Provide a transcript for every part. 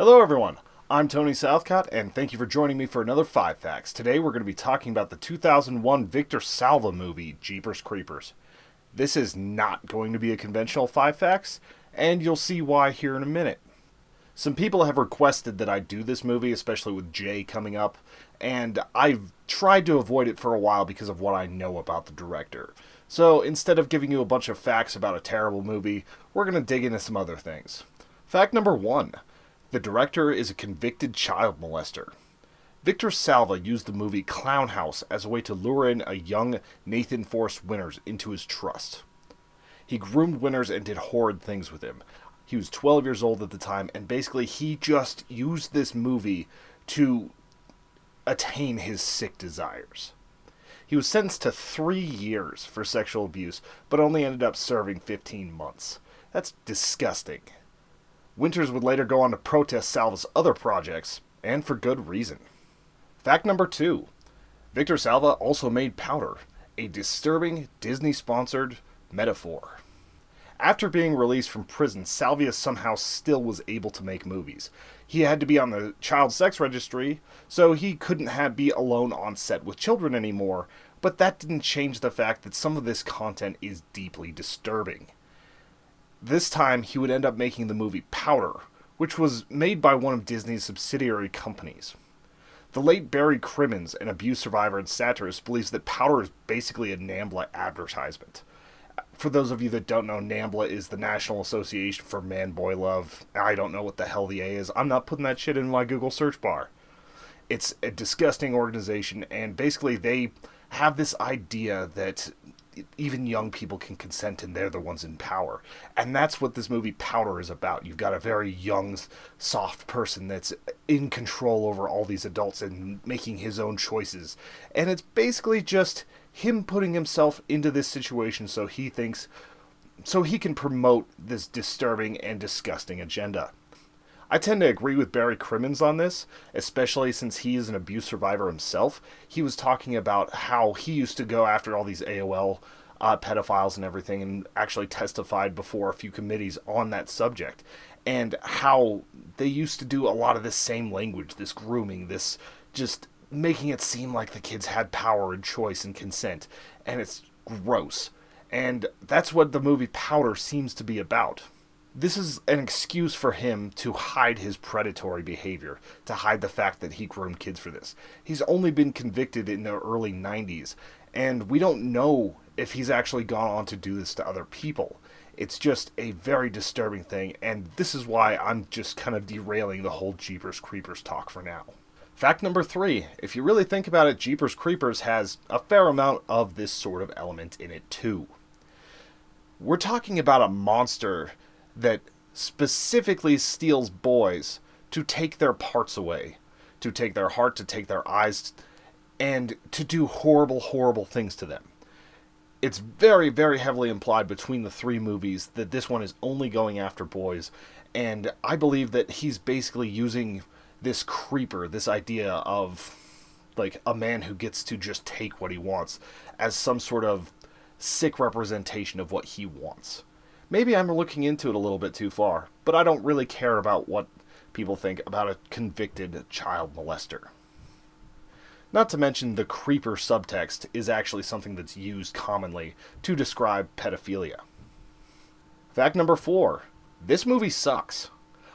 Hello everyone, I'm Tony Southcott, and thank you for joining me for another 5 Facts. Today we're going to be talking about the 2001 Victor Salva movie, Jeepers Creepers. This is not going to be a conventional 5 Facts, and you'll see why here in a minute. Some people have requested that I do this movie, especially with Jay coming up, and I've tried to avoid it for a while because of what I know about the director. So instead of giving you a bunch of facts about a terrible movie, we're going to dig into some other things. Fact number 1. The director is a convicted child molester. Victor Salva used the movie Clown House as a way to lure in a young Nathan Forrest Winters into his trust. He groomed Winters and did horrid things with him. He was 12 years old at the time, and basically he just used this movie to attain his sick desires. He was sentenced to 3 years for sexual abuse, but only ended up serving 15 months. That's disgusting. Winters would later go on to protest Salva's other projects, and for good reason. Fact number 2. Victor Salva also made Powder, a disturbing Disney-sponsored metaphor. After being released from prison, Salva somehow still was able to make movies. He had to be on the child sex registry, so he couldn't be alone on set with children anymore, but that didn't change the fact that some of this content is deeply disturbing. This time, he would end up making the movie Powder, which was made by one of Disney's subsidiary companies. The late Barry Crimmins, an abuse survivor and satirist, believes that Powder is basically a NAMBLA advertisement. For those of you that don't know, NAMBLA is the National Association for Man-Boy Love. I don't know what the hell the A is. I'm not putting that shit in my Google search bar. It's a disgusting organization, and basically they have this idea that even young people can consent and they're the ones in power. And that's what this movie Powder is about. You've got a very young, soft person that's in control over all these adults and making his own choices. And it's basically just him putting himself into this situation so he can promote this disturbing and disgusting agenda. I tend to agree with Barry Crimmins on this, especially since he is an abuse survivor himself. He was talking about how he used to go after all these AOL pedophiles and everything, and actually testified before a few committees on that subject, and how they used to do a lot of this same language, this grooming, this just making it seem like the kids had power and choice and consent, and it's gross. And that's what the movie Powder seems to be about. This is an excuse for him to hide his predatory behavior, to hide the fact that he groomed kids for this. He's only been convicted in the early 90s, and we don't know if he's actually gone on to do this to other people. It's just a very disturbing thing, and this is why I'm just kind of derailing the whole Jeepers Creepers talk for now. Fact number 3. If you really think about it, Jeepers Creepers has a fair amount of this sort of element in it too. We're talking about a monster that specifically steals boys to take their parts away, to take their heart, to take their eyes, and to do horrible, horrible things to them. It's very, very heavily implied between the 3 movies that this one is only going after boys, and I believe that he's basically using this creeper, this idea of like a man who gets to just take what he wants, as some sort of sick representation of what he wants. Maybe I'm looking into it a little bit too far, but I don't really care about what people think about a convicted child molester. Not to mention the creeper subtext is actually something that's used commonly to describe pedophilia. Fact number 4. This movie sucks.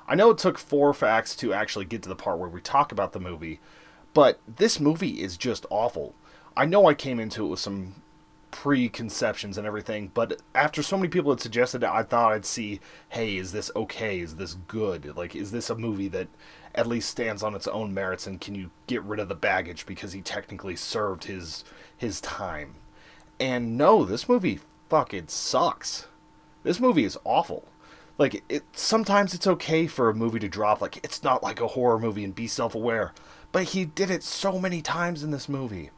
I know it took 4 facts to actually get to the part where we talk about the movie, but this movie is just awful. I know I came into it with some preconceptions and everything, but after so many people had suggested it, I thought I'd see, hey, is this okay? Is this good? Like, is this a movie that at least stands on its own merits, and can you get rid of the baggage because he technically served his time? And no, this movie fucking sucks. This movie is awful. Like, sometimes it's okay for a movie to drop, like, it's not like a horror movie and be self-aware, but he did it so many times in this movie.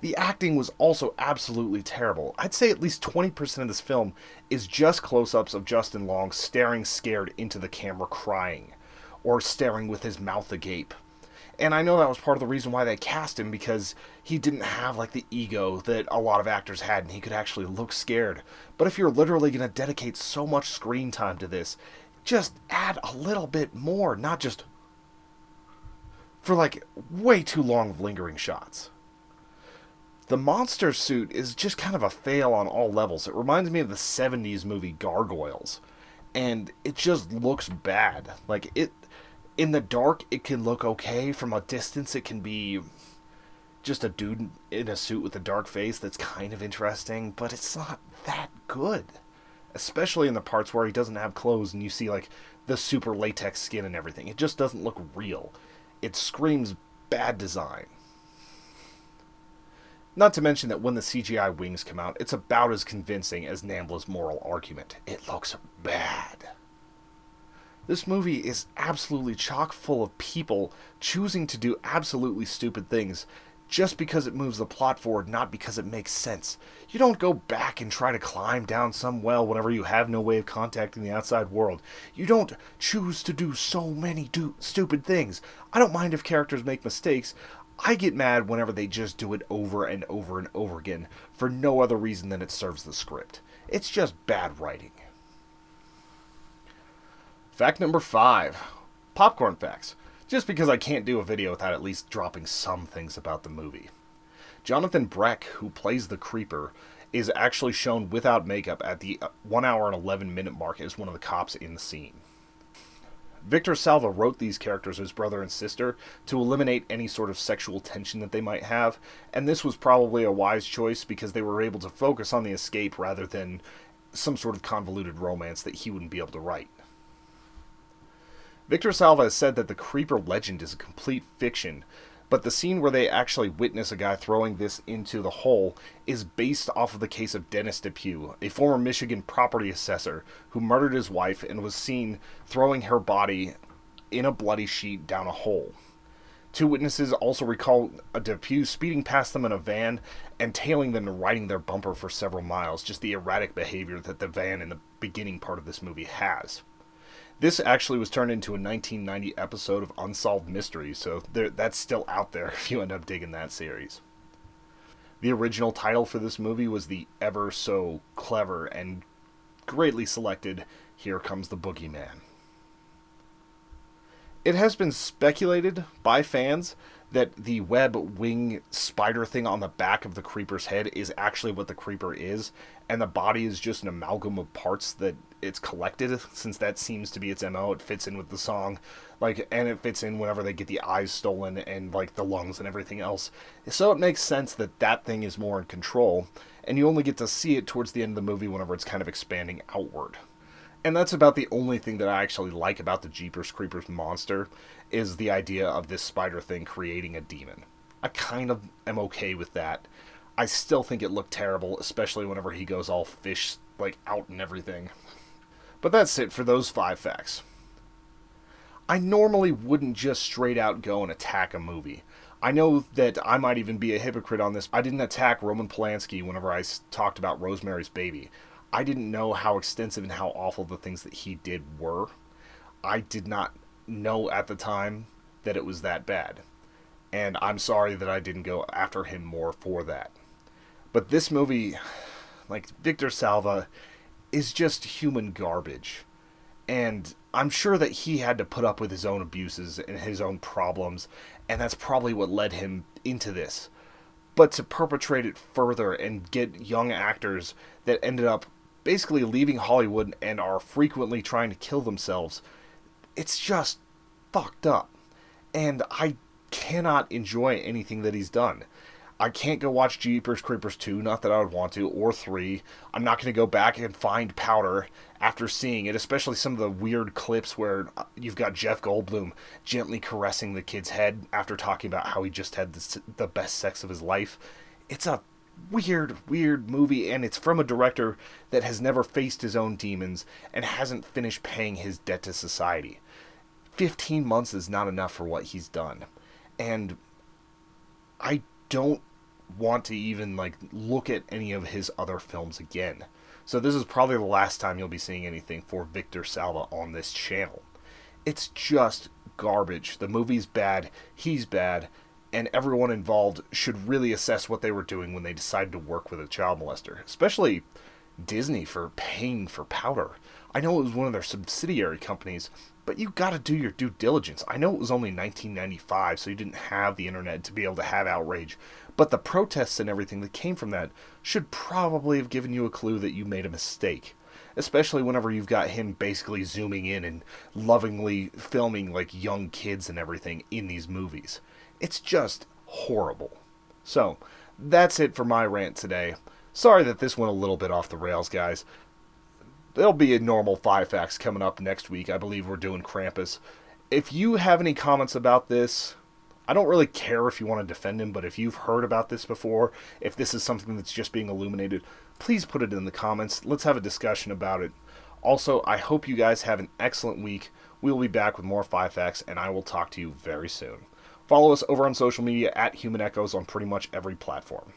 The acting was also absolutely terrible. I'd say at least 20% of this film is just close-ups of Justin Long staring scared into the camera crying, or staring with his mouth agape. And I know that was part of the reason why they cast him, because he didn't have like the ego that a lot of actors had, and he could actually look scared. But if you're literally going to dedicate so much screen time to this, just add a little bit more, not just for like way too long of lingering shots. The monster suit is just kind of a fail on all levels. It reminds me of the 70s movie Gargoyles, and it just looks bad. Like, it in the dark it can look okay, from a distance it can be just a dude in a suit with a dark face that's kind of interesting, but it's not that good. Especially in the parts where he doesn't have clothes and you see like the super latex skin and everything. It just doesn't look real. It screams bad design. Not to mention that when the CGI wings come out, it's about as convincing as Nambla's moral argument. It looks bad. This movie is absolutely chock full of people choosing to do absolutely stupid things just because it moves the plot forward, not because it makes sense. You don't go back and try to climb down some well whenever you have no way of contacting the outside world. You don't choose to do so many stupid things. I don't mind if characters make mistakes. I get mad whenever they just do it over and over and over again for no other reason than it serves the script. It's just bad writing. Fact number 5. Popcorn facts. Just because I can't do a video without at least dropping some things about the movie. Jonathan Breck, who plays the Creeper, is actually shown without makeup at the 1 hour and 11 minute mark as one of the cops in the scene. Victor Salva wrote these characters as brother and sister to eliminate any sort of sexual tension that they might have, and this was probably a wise choice because they were able to focus on the escape rather than some sort of convoluted romance that he wouldn't be able to write. Victor Salva has said that the Creeper legend is a complete fiction, but the scene where they actually witness a guy throwing this into the hole is based off of the case of Dennis Depew, a former Michigan property assessor who murdered his wife and was seen throwing her body in a bloody sheet down a hole. 2 witnesses also recall a Depew speeding past them in a van and tailing them and riding their bumper for several miles, just the erratic behavior that the van in the beginning part of this movie has. This actually was turned into a 1990 episode of Unsolved Mysteries, so that's still out there if you end up digging that series. The original title for this movie was the ever so clever and greatly selected Here Comes the Boogeyman. It has been speculated by fans that the web wing spider thing on the back of the Creeper's head is actually what the Creeper is, and the body is just an amalgam of parts that it's collected, since that seems to be its MO. It fits in with the song, and it fits in whenever they get the eyes stolen and the lungs and everything else. So it makes sense that that thing is more in control, and you only get to see it towards the end of the movie whenever it's kind of expanding outward. And that's about the only thing that I actually like about the Jeepers Creepers monster, is the idea of this spider thing creating a demon. I kind of am okay with that. I still think it looked terrible, especially whenever he goes all fish, out and everything. But that's it for those 5 facts. I normally wouldn't just straight out go and attack a movie. I know that I might even be a hypocrite on this. I didn't attack Roman Polanski whenever I talked about Rosemary's Baby. I didn't know how extensive and how awful the things that he did were. I did not know at the time that it was that bad. And I'm sorry that I didn't go after him more for that. But this movie, Victor Salva, is just human garbage. And I'm sure that he had to put up with his own abuses and his own problems, and that's probably what led him into this. But to perpetrate it further and get young actors that ended up basically leaving Hollywood and are frequently trying to kill themselves, it's just fucked up. And I cannot enjoy anything that he's done. I can't go watch Jeepers Creepers 2, not that I would want to, or 3. I'm not going to go back and find Powder after seeing it, especially some of the weird clips where you've got Jeff Goldblum gently caressing the kid's head after talking about how he just had the best sex of his life. It's a weird movie, and it's from a director that has never faced his own demons and hasn't finished paying his debt to society. 15 months is not enough for what he's done. And I don't want to even look at any of his other films again. So this is probably the last time you'll be seeing anything for Victor Salva on this channel. It's just garbage. The movie's bad, he's bad, and everyone involved should really assess what they were doing when they decided to work with a child molester. Especially Disney for paying for Powder. I know it was one of their subsidiary companies, but you got to do your due diligence. I know it was only 1995, so you didn't have the internet to be able to have outrage, but the protests and everything that came from that should probably have given you a clue that you made a mistake. Especially whenever you've got him basically zooming in and lovingly filming like young kids and everything in these movies. It's just horrible. So, that's it for my rant today. Sorry that this went a little bit off the rails, guys. There'll be a normal 5 facts coming up next week. I believe we're doing Krampus. If you have any comments about this, I don't really care if you want to defend him, but if you've heard about this before, if this is something that's just being illuminated, please put it in the comments. Let's have a discussion about it. Also, I hope you guys have an excellent week. We'll be back with more 5 facts, and I will talk to you very soon. Follow us over on social media at Human Echoes on pretty much every platform.